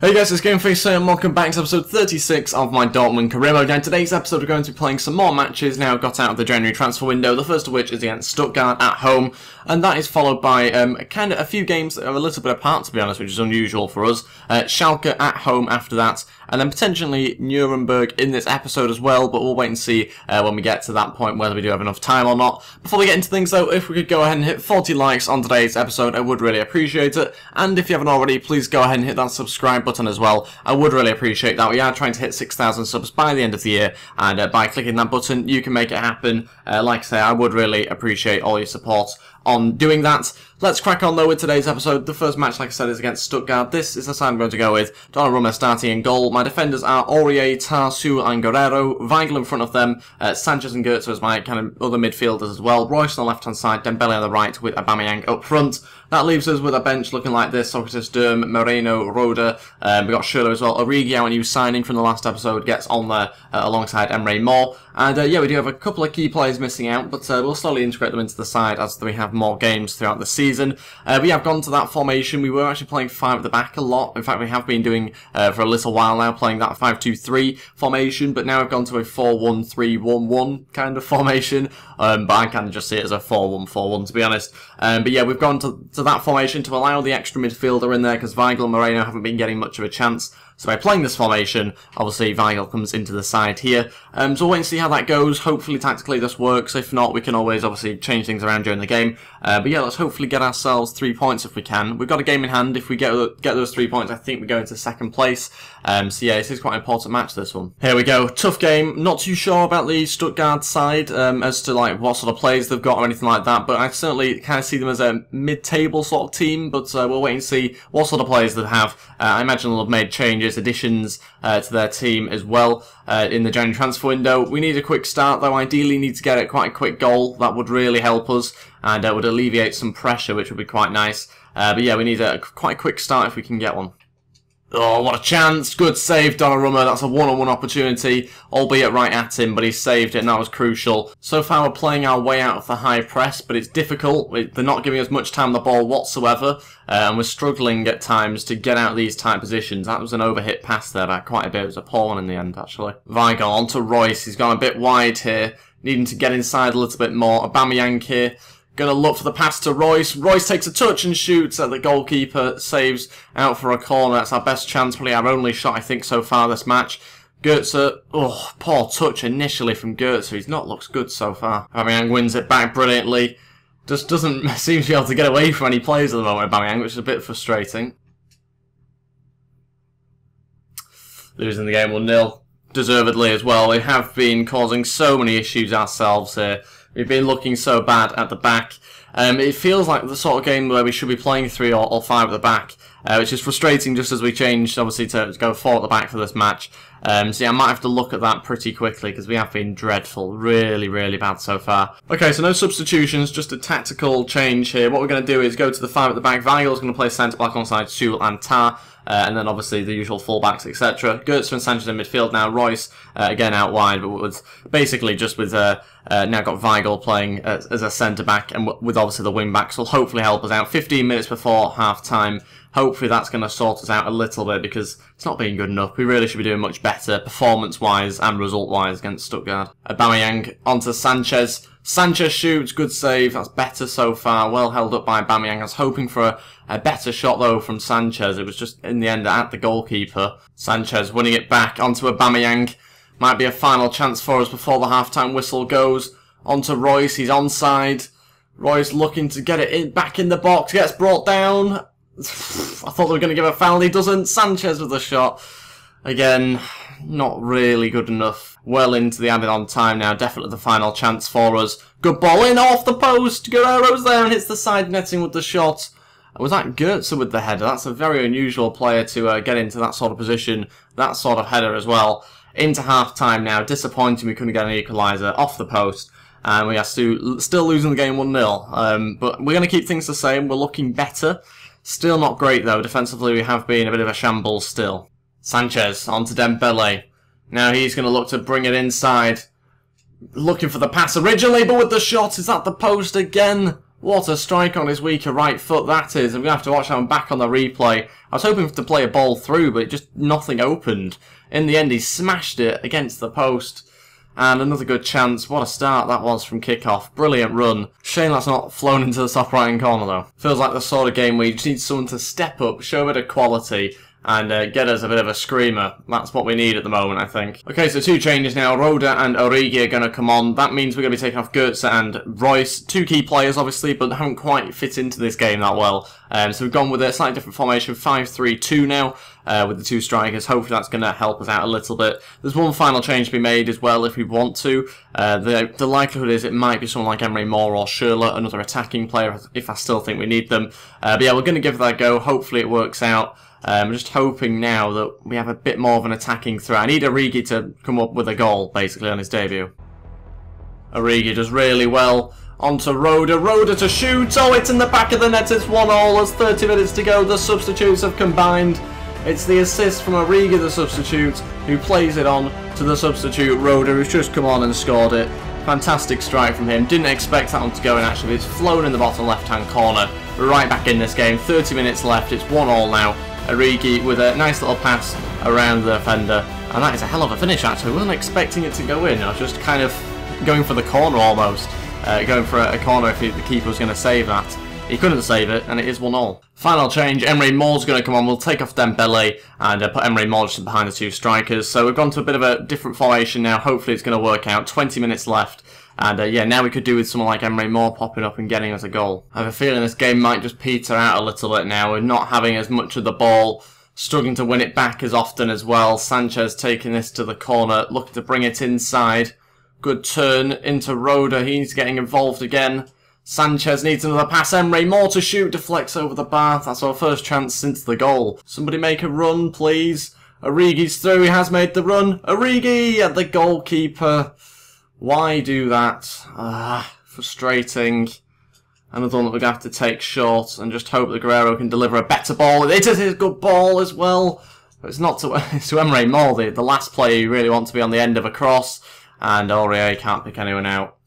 Hey guys, it's Ep36 here and welcome back to episode 36 of my Dortmund career mode. Now, in today's episode we're going to be playing some more matches now got out of the January transfer window, the first of which is against Stuttgart at home, and that is followed by kind of a few games that are a little bit apart, to be honest, which is unusual for us. Schalke at home after that, and then potentially Nuremberg in this episode as well, but we'll wait and see when we get to that point whether we do have enough time or not. Before we get into things though, if we could go ahead and hit 40 likes on today's episode, I would really appreciate it, and if you haven't already, please go ahead and hit that subscribe button as well. I would really appreciate that. We are trying to hit 6,000 subs by the end of the year, and by clicking that button you can make it happen. Like I say, I would really appreciate all your support on doing that. Let's crack on though with today's episode. The first match, like I said, is against Stuttgart. This is the side I'm going to go with. Donnarumma starting in goal. My defenders are Aurier, Tarsu and Guerrero. Weigl in front of them. Sanchez and Goetze as my kind of other midfielders as well. Royce on the left hand side, Dembele on the right with Aubameyang up front. That leaves us with a bench looking like this: Socrates, Durm, Moreno, Roda. We've got Schürrle as well. Origi, our new signing from the last episode, gets on there alongside Emre Mor. And yeah, we do have a couple of key players missing out, but we'll slowly integrate them into the side as we have more games throughout the season. We have gone to that formation. We were actually playing 5 at the back a lot. In fact, we have been doing for a little while now, playing that 5-2-3 formation, but now we've gone to a 4-1-3-1-1 kind of formation. But I kind of just see it as a 4-1-4-1, to be honest. But yeah, we've gone to that formation to allow the extra midfielder in there, because Weigl and Moreno haven't been getting much of a chance. So by playing this formation, obviously Weigl comes into the side here. So we'll wait and see how that goes. Hopefully tactically this works. If not, we can always obviously change things around during the game. But yeah, let's hopefully get ourselves 3 points if we can. We've got a game in hand. If we get those 3 points, I think we go into second place. So yeah, this is quite an important match, this one. Here we go. Tough game. Not too sure about the Stuttgart side as to like what sort of players they've got or anything like that. But I certainly kind of see them as a mid-table sort of team. But we'll wait and see what sort of players they have. I imagine they'll have made changes, additions to their team as well in the January transfer window. We need a quick start though. Ideally need to get it quite a quick goal. That would really help us and would alleviate some pressure, which would be quite nice. But yeah, we need a quite quick start if we can get one. Oh, what a chance. Good save, Donnarumma. That's a one-on-one opportunity, albeit right at him, but he saved it, and that was crucial. So far, we're playing our way out of the high press, but it's difficult. They're not giving us much time on the ball whatsoever, and we're struggling at times to get out of these tight positions. That was an overhit pass there by quite a bit. It was a poor one in the end, actually. Weigl on to Royce. He's gone a bit wide here, needing to get inside a little bit more. Aubameyang here. Gonna look for the pass to Royce. Royce takes a touch and shoots at the goalkeeper. Saves out for a corner. That's our best chance, probably our only shot, I think, so far this match. Goetze, oh, poor touch initially from Goetze. He's not looked good so far. Aubameyang wins it back brilliantly. Just doesn't seem to be able to get away from any players at the moment, Aubameyang, which is a bit frustrating. Losing the game 1-0. Deservedly as well. We have been causing so many issues ourselves here. We've been looking so bad at the back. It feels like the sort of game where we should be playing 3 or 5 at the back, which is frustrating just as we changed, obviously, to go 4 at the back for this match. So yeah, I might have to look at that pretty quickly because we have been dreadful. Really, really bad so far. Okay, so no substitutions, just a tactical change here. What we're going to do is go to the 5 at the back. Weigl is going to play centre-back alongside Schürrle and Tah. And then obviously the usual fullbacks, etc. Goetze and Sanchez in midfield now. Royce again out wide, but with basically just with now got Weigl playing as a centre back, and with obviously the wing backs will hopefully help us out. 15 minutes before half time. Hopefully that's going to sort us out a little bit because it's not being good enough. We really should be doing much better performance-wise and result-wise against Stuttgart. Aubameyang onto Sanchez. Sanchez shoots, good save. That's better so far. Well held up by Aubameyang. I was hoping for a better shot though from Sanchez. It was just in the end at the goalkeeper. Sanchez winning it back onto Aubameyang. Might be a final chance for us before the half-time whistle goes. Onto Royce. He's onside. Royce looking to get it back in the box. Gets brought down. I thought they were going to give a foul. He doesn't. Sanchez with the shot. Again, not really good enough. Well into the added on time now. Definitely the final chance for us. Good ball in off the post. Guerrero's there and hits the side netting with the shot. Was that Goetze with the header? That's a very unusual player to get into that sort of position. That sort of header as well. Into half time now. Disappointing we couldn't get an equaliser off the post. And we are still losing the game 1-0. But we're going to keep things the same. We're looking better. Still not great though. Defensively we have been a bit of a shambles still. Sanchez onto Dembele. Now he's going to look to bring it inside. Looking for the pass originally, but with the shot, is that the post again? What a strike on his weaker right foot that is. I'm going to have to watch that one back on the replay. I was hoping to play a ball through, but just nothing opened. In the end, he smashed it against the post. And another good chance. What a start that was from kickoff. Brilliant run. Shame that's not flown into the top right-hand corner, though. Feels like the sort of game where you just need someone to step up, show a bit of quality, and get us a bit of a screamer. That's what we need at the moment, I think. Okay, so 2 changes now. Roda and Origi are going to come on. That means we're going to be taking off Goetze and Royce. 2 key players, obviously, but haven't quite fit into this game that well. So we've gone with a slightly different formation, 5-3-2 now, with the 2 strikers. Hopefully that's going to help us out a little bit. There's one final change to be made as well if we want to. The likelihood is it might be someone like Emery Moore or Schürrle, another attacking player, if I still think we need them. But yeah, we're going to give that a go. Hopefully it works out. I'm just hoping now that we have a bit more of an attacking threat. I need Origi to come up with a goal, basically, on his debut. Origi does really well. Onto Roda. Roda to shoot. Oh, it's in the back of the net. It's 1-1. There's 30 minutes to go. The substitutes have combined. It's the assist from Origi, the substitute, who plays it on to the substitute Roda, who's just come on and scored it. Fantastic strike from him. Didn't expect that one to go in, actually. It's flown in the bottom left-hand corner. We're right back in this game. 30 minutes left. It's 1-1 now. Origi with a nice little pass around the defender, and that is a hell of a finish actually. I wasn't expecting it to go in. I was just kind of going for the corner almost, going for a corner if the keeper was going to save that. He couldn't save it, and it is 1-1. Final change, Emery Moore's going to come on. We'll take off Dembele and put Emery Moore just behind the 2 strikers. So we've gone to a bit of a different formation now. Hopefully it's going to work out. 20 minutes left. And yeah, now we could do with someone like Emery Moore popping up and getting us a goal. I have a feeling this game might just peter out a little bit now. We're not having as much of the ball, struggling to win it back as often as well. Sanchez taking this to the corner, looking to bring it inside. Good turn into Roda. He's getting involved again. Sanchez needs another pass. Emery Moore to shoot, deflects over the bar. That's our first chance since the goal. Somebody make a run, please. Origi's through. He has made the run. Origi at the goalkeeper. Why do that? Frustrating. Another one that we're going to have to take short and just hope that Guerrero can deliver a better ball. It is a good ball as well. But it's not to, it's to Emery Moore, the last player you really want to be on the end of a cross. And Aurier can't pick anyone out.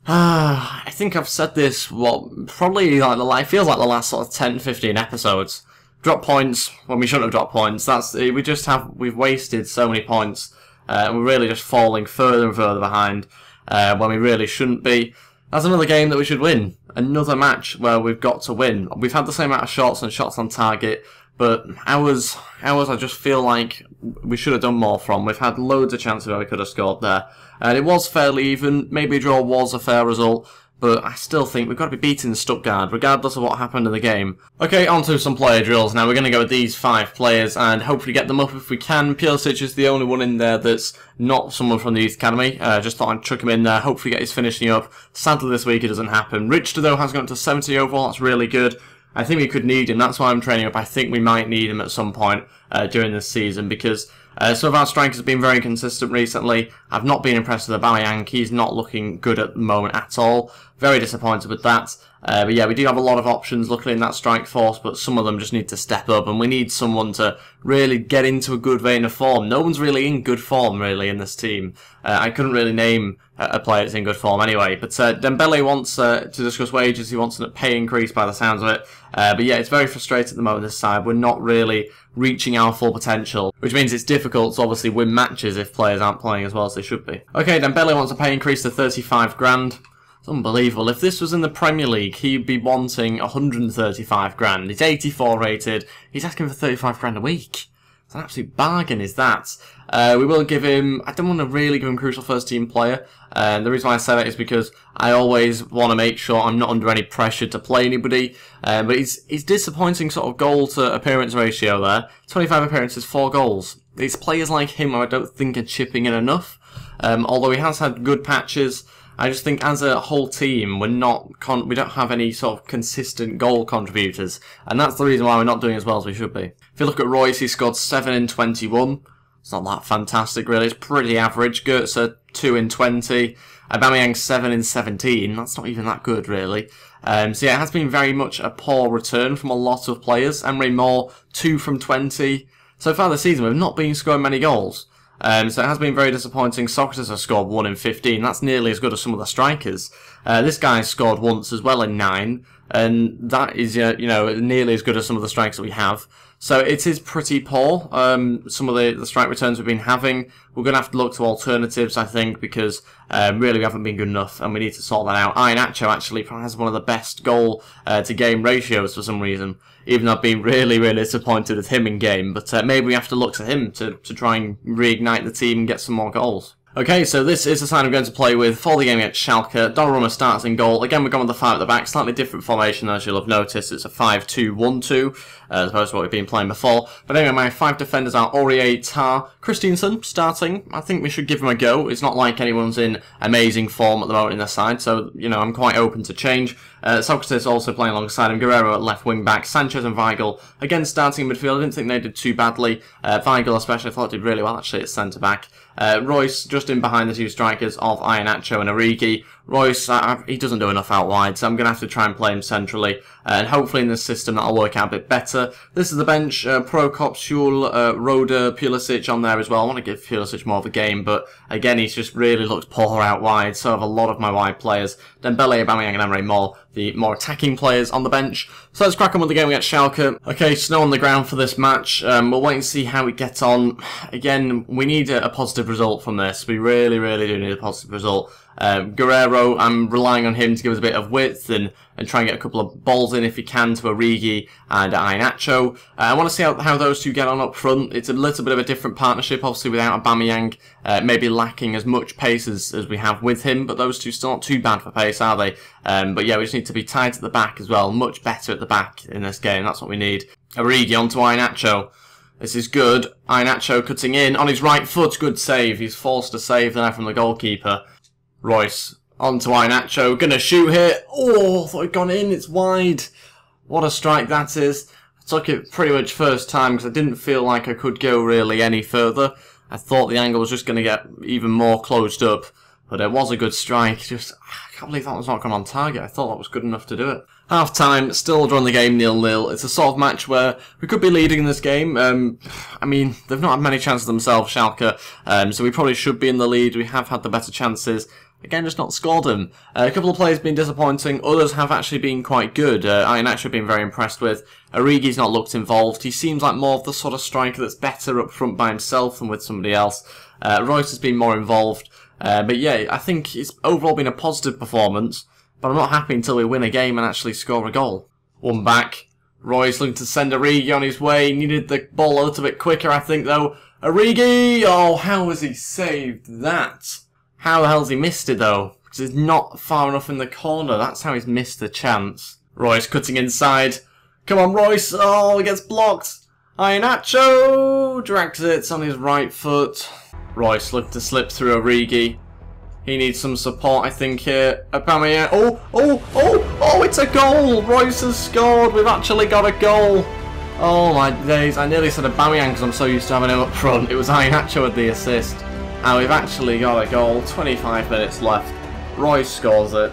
I think I've said this, probably like, it feels like the last sort of 10-15 episodes. Drop points when we shouldn't have dropped points. We've wasted so many points. We're really just falling further and further behind when we really shouldn't be. That's another game that we should win. Another match where we've got to win. We've had the same amount of shots and shots on target, but ours I just feel like we should have done more from. We've had loads of chances where we could have scored there. And it was fairly even. Maybe a draw was a fair result. But I still think we've got to be beating Stuttgart, regardless of what happened in the game. Okay, on to some player drills now. We're going to go with these 5 players and hopefully get them up if we can. Pulisic is the only one in there that's not someone from the Youth Academy. Just thought I'd chuck him in there, hopefully get his finishing up. Sadly this week it doesn't happen. Richter, though, has gone up to 70 overall. That's really good. I think we could need him. That's why I'm training up. I think we might need him at some point during this season because some of our strikers have been very consistent recently. I've not been impressed with Aubameyang. He's not looking good at the moment at all. Very disappointed with that. But yeah, we do have a lot of options luckily in that strike force, but some of them just need to step up, and we need someone to really get into a good vein of form. No one's really in good form, really, in this team. I couldn't really name a player that's in good form anyway. But Dembele wants to discuss wages. He wants a pay increase by the sounds of it. But yeah, it's very frustrating at the moment this side. We're not really reaching our full potential, which means it's difficult to obviously win matches if players aren't playing as well as they should be. Okay, Dembele wants a pay increase to 35 grand. It's unbelievable. If this was in the Premier League, he'd be wanting 135 grand. He's 84 rated. He's asking for 35 grand a week. It's an absolute bargain, is that. We will give him... I don't want to really give him crucial first-team player. The reason why I say that is because I always want to make sure I'm not under any pressure to play anybody. But he's disappointing sort of goal-to-appearance ratio there. 25 appearances, 4 goals. It's players like him who I don't think are chipping in enough. Although he has had good patches... I just think as a whole team, we don't have any sort of consistent goal contributors. And that's the reason why we're not doing as well as we should be. If you look at Royce, he scored 7 in 21. It's not that fantastic, really. It's pretty average. Goetze, 2 in 20. Aubameyang, 7 in 17. That's not even that good, really. So yeah, it has been very much a poor return from a lot of players. Emery Moore, 2 from 20. So far this season, we've not been scoring many goals. So it has been very disappointing. Socrates has scored 1 in 15. That's nearly as good as some of the strikers. This guy scored once as well in 9, and that is, you know, nearly as good as some of the strikers that we have. So it is pretty poor, some of the strike returns we've been having. We're going to have to look to alternatives, I think, because really we haven't been good enough, and we need to sort that out. Iheanacho actually has one of the best goal-to-game ratios for some reason, even though I've been really, really disappointed with him in game. But maybe we have to look to him to try and reignite the team and get some more goals. Okay, so this is the side I'm going to play with for the game against Schalke. Donnarumma starts in goal. Again, we're going with the 5 at the back. Slightly different formation, as you'll have noticed. It's a 5-2-1-2, as opposed to what we've been playing before. But anyway, my 5 defenders are Aurier, Tar, Christensen starting. I think we should give him a go. It's not like anyone's in amazing form at the moment in their side, so, you know, I'm quite open to change. Socrates also playing alongside him. Guerrero at left wing back. Sanchez and Weigl again starting in midfield. I didn't think they did too badly. Weigl especially I thought did really well actually at centre back. Royce just in behind the 2 strikers of Iheanacho and Origi. Royce, he doesn't do enough out wide, so I'm going to have to try and play him centrally. And hopefully in this system that'll work out a bit better. This is the bench. Prokop, Schul, Roda, Pulisic on there as well. I want to give Pulisic more of a game, but again, he's just really looked poor out wide. So have a lot of my wide players. Dembele, Aubameyang and Emre Mor, the more attacking players on the bench. So let's crack on with the game against Schalke. Okay, snow on the ground for this match. We'll wait and see how we get on. Again, we need a positive result from this. We really, really do need a positive result. Guerrero, I'm relying on him to give us a bit of width and try and get a couple of balls in if he can to Origi and Iheanacho. I want to see how those two get on up front. It's a little bit of a different partnership, obviously without Aubameyang, maybe lacking as much pace as we have with him, but those two still not too bad for pace, are they? But yeah, we just need to be tight at the back as well, much better at the back in this game, that's what we need. Origi onto Iheanacho. This is good. Iheanacho cutting in on his right foot, good save. He's forced a save there from the goalkeeper. Royce onto Iheanacho, gonna shoot here. Oh, I thought it'd gone in, it's wide. What a strike that is. I took it pretty much first time because I didn't feel like I could go really any further. I thought the angle was just going to get even more closed up, but it was a good strike. Just, I can't believe that was not gone on target. I thought that was good enough to do it. Half time, still drawing the game 0-0. It's a sort of match where we could be leading in this game. I mean, they've not had many chances themselves, Schalke, so we probably should be in the lead. We have had the better chances. Again, just not scored them. A couple of players been disappointing. Others have actually been quite good. Iheanacho been very impressed with. Origi's not looked involved. He seems like more of the sort of striker that's better up front by himself than with somebody else. Royce has been more involved. But yeah, I think it's overall been a positive performance. But I'm not happy until we win a game and actually score a goal. One back. Royce looking to send Origi on his way. Needed the ball a little bit quicker, I think, though. Origi! Oh, how has he saved that? How the hell's he missed it, though? Because it's not far enough in the corner. That's how he's missed the chance. Royce cutting inside. Come on, Royce. Oh, he gets blocked. Iheanacho drags it on his right foot. Royce looking to slip through Origi. He needs some support, I think, here. Aubameyang. Oh, it's a goal. Royce has scored. We've actually got a goal. Oh, my days. I nearly said Aubameyang because I'm so used to having him up front. It was Iheanacho with the assist. And we've actually got a goal, 25 minutes left. Royce scores it.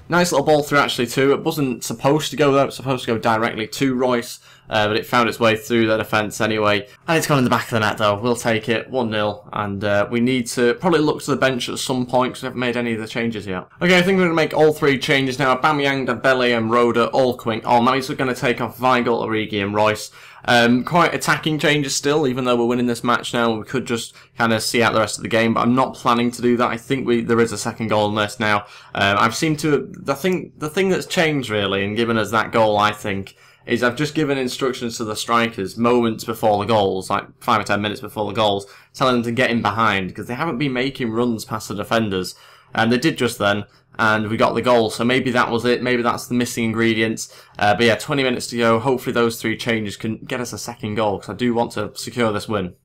Nice little ball through actually too. It wasn't supposed to go there, it was supposed to go directly to Royce. But it found its way through the defence anyway. And it's gone in the back of the net though. We'll take it, 1-0. And we need to probably look to the bench at some point because we haven't made any of the changes yet. Okay, I think we're going to make all 3 changes now. Aubameyang, Dembele and Roda all coming on. That means we're going to take off Weigl, Origi and Royce. Quite attacking changes still, even though we're winning this match now. We could just kind of see out the rest of the game, but I'm not planning to do that. I think there is a second goal in this now. I've seemed to, the thing that's changed really and given us that goal, I think, is I've just given instructions to the strikers moments before the goals, like 5 or 10 minutes before the goals, telling them to get in behind, because they haven't been making runs past the defenders. And they did just then, and we got the goal, so maybe that was it, maybe that's the missing ingredients. But yeah, 20 minutes to go, hopefully those 3 changes can get us a second goal, because I do want to secure this win.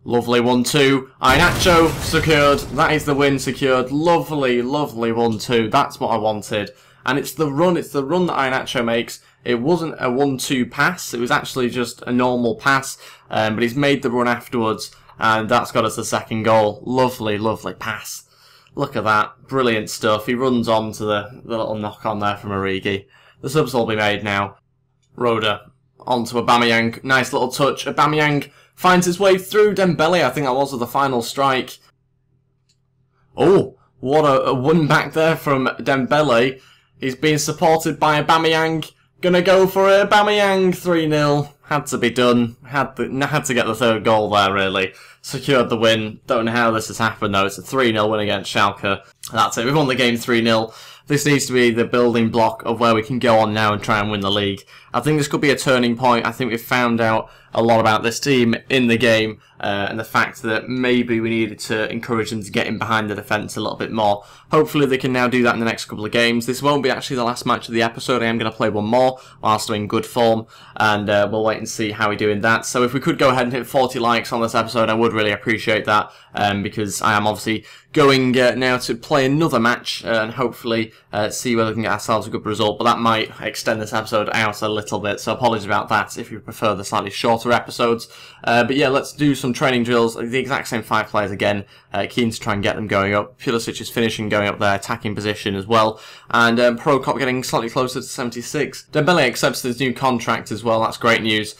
Lovely 1-2, Iheanacho secured, that is the win secured, lovely, lovely 1-2, that's what I wanted. And it's the run that Iheanacho makes. It wasn't a 1-2 pass, it was actually just a normal pass, but he's made the run afterwards, and that's got us the second goal. Lovely, lovely pass. Look at that, brilliant stuff. He runs on to the little knock on there from Origi. The subs will be made now. Roda onto Aubameyang, nice little touch. Aubameyang finds his way through. Dembele, I think that was the final strike. Oh, what a win back there from Dembele. He's being supported by Aubameyang. Gonna go for it. Aubameyang, 3-0. Had to be done. Had to get the third goal there, really. Secured the win. Don't know how this has happened, though. It's a 3-0 win against Schalke. That's it. We've won the game 3-0. This needs to be the building block of where we can go on now and try and win the league. I think this could be a turning point. I think we've found out a lot about this team in the game and the fact that maybe we needed to encourage them to get in behind the defence a little bit more. Hopefully they can now do that in the next couple of games. This won't be actually the last match of the episode. I am going to play one more whilst we're in good form, and we'll wait and see how we do in that. So if we could go ahead and hit 40 likes on this episode, I would really appreciate that, because I am obviously going now to play another match and hopefully see whether we can get ourselves a good result, but that might extend this episode out a little bit, so apologies about that if you prefer the slightly shorter episodes. But yeah, let's do some training drills, the exact same 5 players again, keen to try and get them going up. Pulisic is finishing, going up their attacking position as well, and Prokop getting slightly closer to 76. Dembele accepts his new contract as well, that's great news.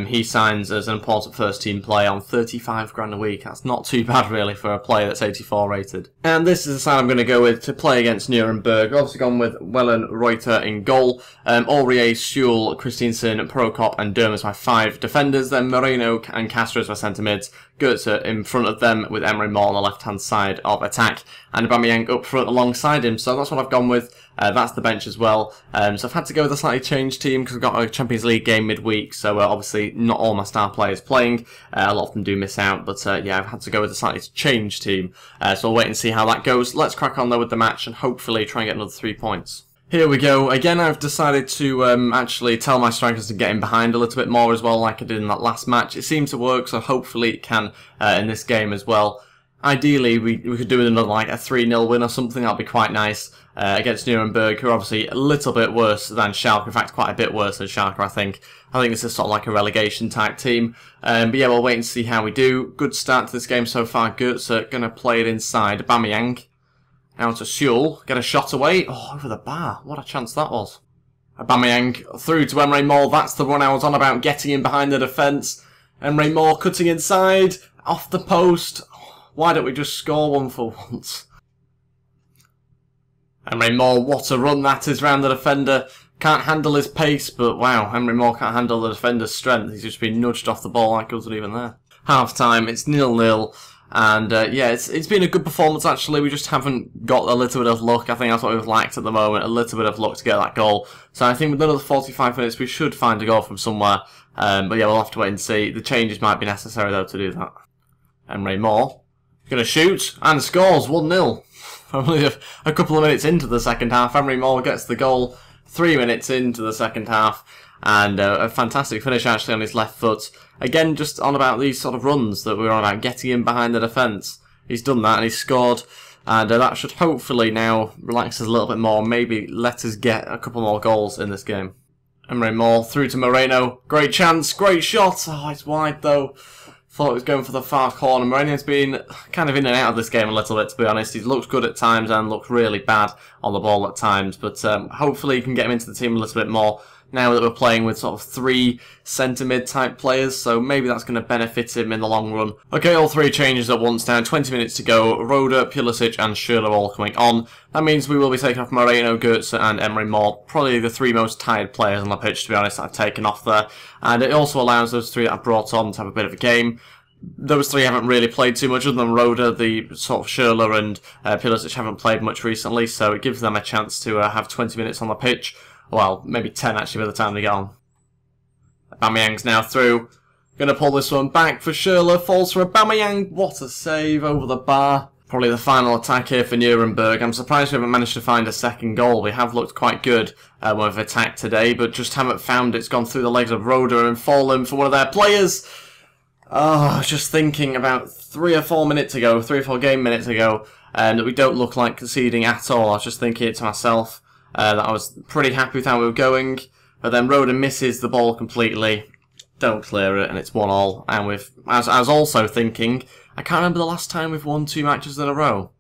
He signs as an important first team player on 35 grand a week. That's not too bad really for a player that's 84 rated. And this is the side I'm going to go with to play against Nuremberg. Obviously gone with Wellen, Reuter in goal. Aurier, Schul, Christensen, Prokop and Durm as my 5 defenders. Then Moreno and Castro as my centre mids. Goetze in front of them with Emery Moore on the left hand side of attack. And Aubameyang up front alongside him. So that's what I've gone with. That's the bench as well. So I've had to go with a slightly changed team because I've got a Champions League game midweek, so obviously not all my star players playing. A lot of them do miss out, but yeah, I've had to go with a slightly changed team. So we'll wait and see how that goes. Let's crack on though with the match and hopefully try and get another 3 points. Here we go. Again, I've decided to actually tell my strikers to get in behind a little bit more as well, like I did in that last match. It seemed to work, so hopefully it can in this game as well. Ideally, we could do another like a 3-0 win or something. That'd be quite nice against Nuremberg, who are obviously a little bit worse than Schalke. In fact, quite a bit worse than Schalke, I think. I think this is sort of like a relegation type team. But yeah, we'll wait and see how we do. Good start to this game so far. Goetze going to play it inside. Aubameyang out to Schul. Get a shot away. Oh, over the bar. What a chance that was. Aubameyang through to Emery Moore. That's the run I was on about, getting in behind the defence. Emery Moore cutting inside. Off the post. Why don't we just score one for once? Emery Moore, what a run that is round the defender. Can't handle his pace, but wow, Emery Moore can't handle the defender's strength. He's just been nudged off the ball like he wasn't even there. Half time, it's 0-0. And yeah, it's been a good performance actually. We just haven't got a little bit of luck. I think that's what we've lacked at the moment, a little bit of luck to get that goal. So I think with another 45 minutes we should find a goal from somewhere. But yeah, we'll have to wait and see. The changes might be necessary though to do that. Emery Moore gonna shoot and scores 1-0. Only a couple of minutes into the second half, Emery Moore gets the goal 3 minutes into the second half, and a fantastic finish actually on his left foot. Again, just on about these sort of runs that we were on about, getting in behind the defence. He's done that and he's scored, and that should hopefully now relax us a little bit more, maybe let us get a couple more goals in this game. Emery Moore through to Moreno, great chance, great shot, oh it's wide though. Thought it was going for the far corner. Moreno's been kind of in and out of this game a little bit, to be honest. He's looked good at times and looked really bad on the ball at times. But hopefully you can get him into the team a little bit more now that we're playing with sort of 3 centre-mid type players. So maybe that's going to benefit him in the long run. Okay, all 3 changes at once now. 20 minutes to go. Roda, Pulisic and Schürrle all coming on. That means we will be taking off Moreno, Goetze and Emery Moore. Probably the 3 most tired players on the pitch, to be honest, that I've taken off there. And it also allows those 3 that I've brought on to have a bit of a game. Those 3 haven't really played too much, other than Roda, the sort of Schürrle and Pulisic haven't played much recently, so it gives them a chance to have 20 minutes on the pitch. Well, maybe 10 actually by the time they get on. Aubameyang's now through. Gonna pull this one back for Schürrle, falls for Aubameyang. What a save over the bar. Probably the final attack here for Nuremberg. I'm surprised we haven't managed to find a second goal. We have looked quite good when we've attacked today, but just haven't found it. It's gone through the legs of Roda and fallen for one of their players. Oh, I was just thinking about 3 or 4 minutes ago, 3 or 4 game minutes ago, that we don't look like conceding at all. I was just thinking it to myself, that I was pretty happy with how we were going, but then Roda misses the ball completely, don't clear it, and it's 1-1. And I was also thinking, I can't remember the last time we've won 2 matches in a row.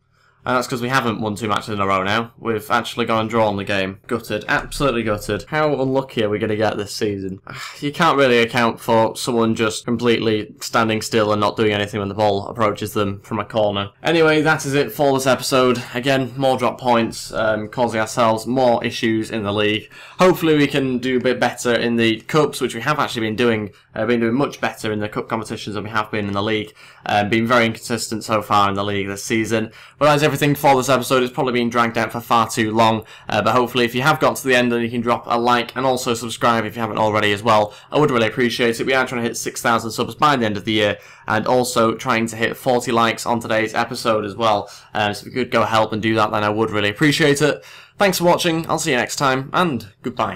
And that's because we haven't won 2 matches in a row now. We've actually gone and drawn the game. Gutted. Absolutely gutted. How unlucky are we going to get this season? You can't really account for someone just completely standing still and not doing anything when the ball approaches them from a corner. Anyway, that is it for this episode. Again, more drop points, causing ourselves more issues in the league. Hopefully we can do a bit better in the cups, which we have actually been doing much better in the cup competitions than we have been in the league. Been very inconsistent so far in the league this season. But that's everything for this episode. It's probably been dragged out for far too long. But hopefully if you have got to the end, then you can drop a like and also subscribe if you haven't already as well. I would really appreciate it. We are trying to hit 6,000 subs by the end of the year, and also trying to hit 40 likes on today's episode as well. So if you could go help and do that, then I would really appreciate it. Thanks for watching. I'll see you next time, and goodbye.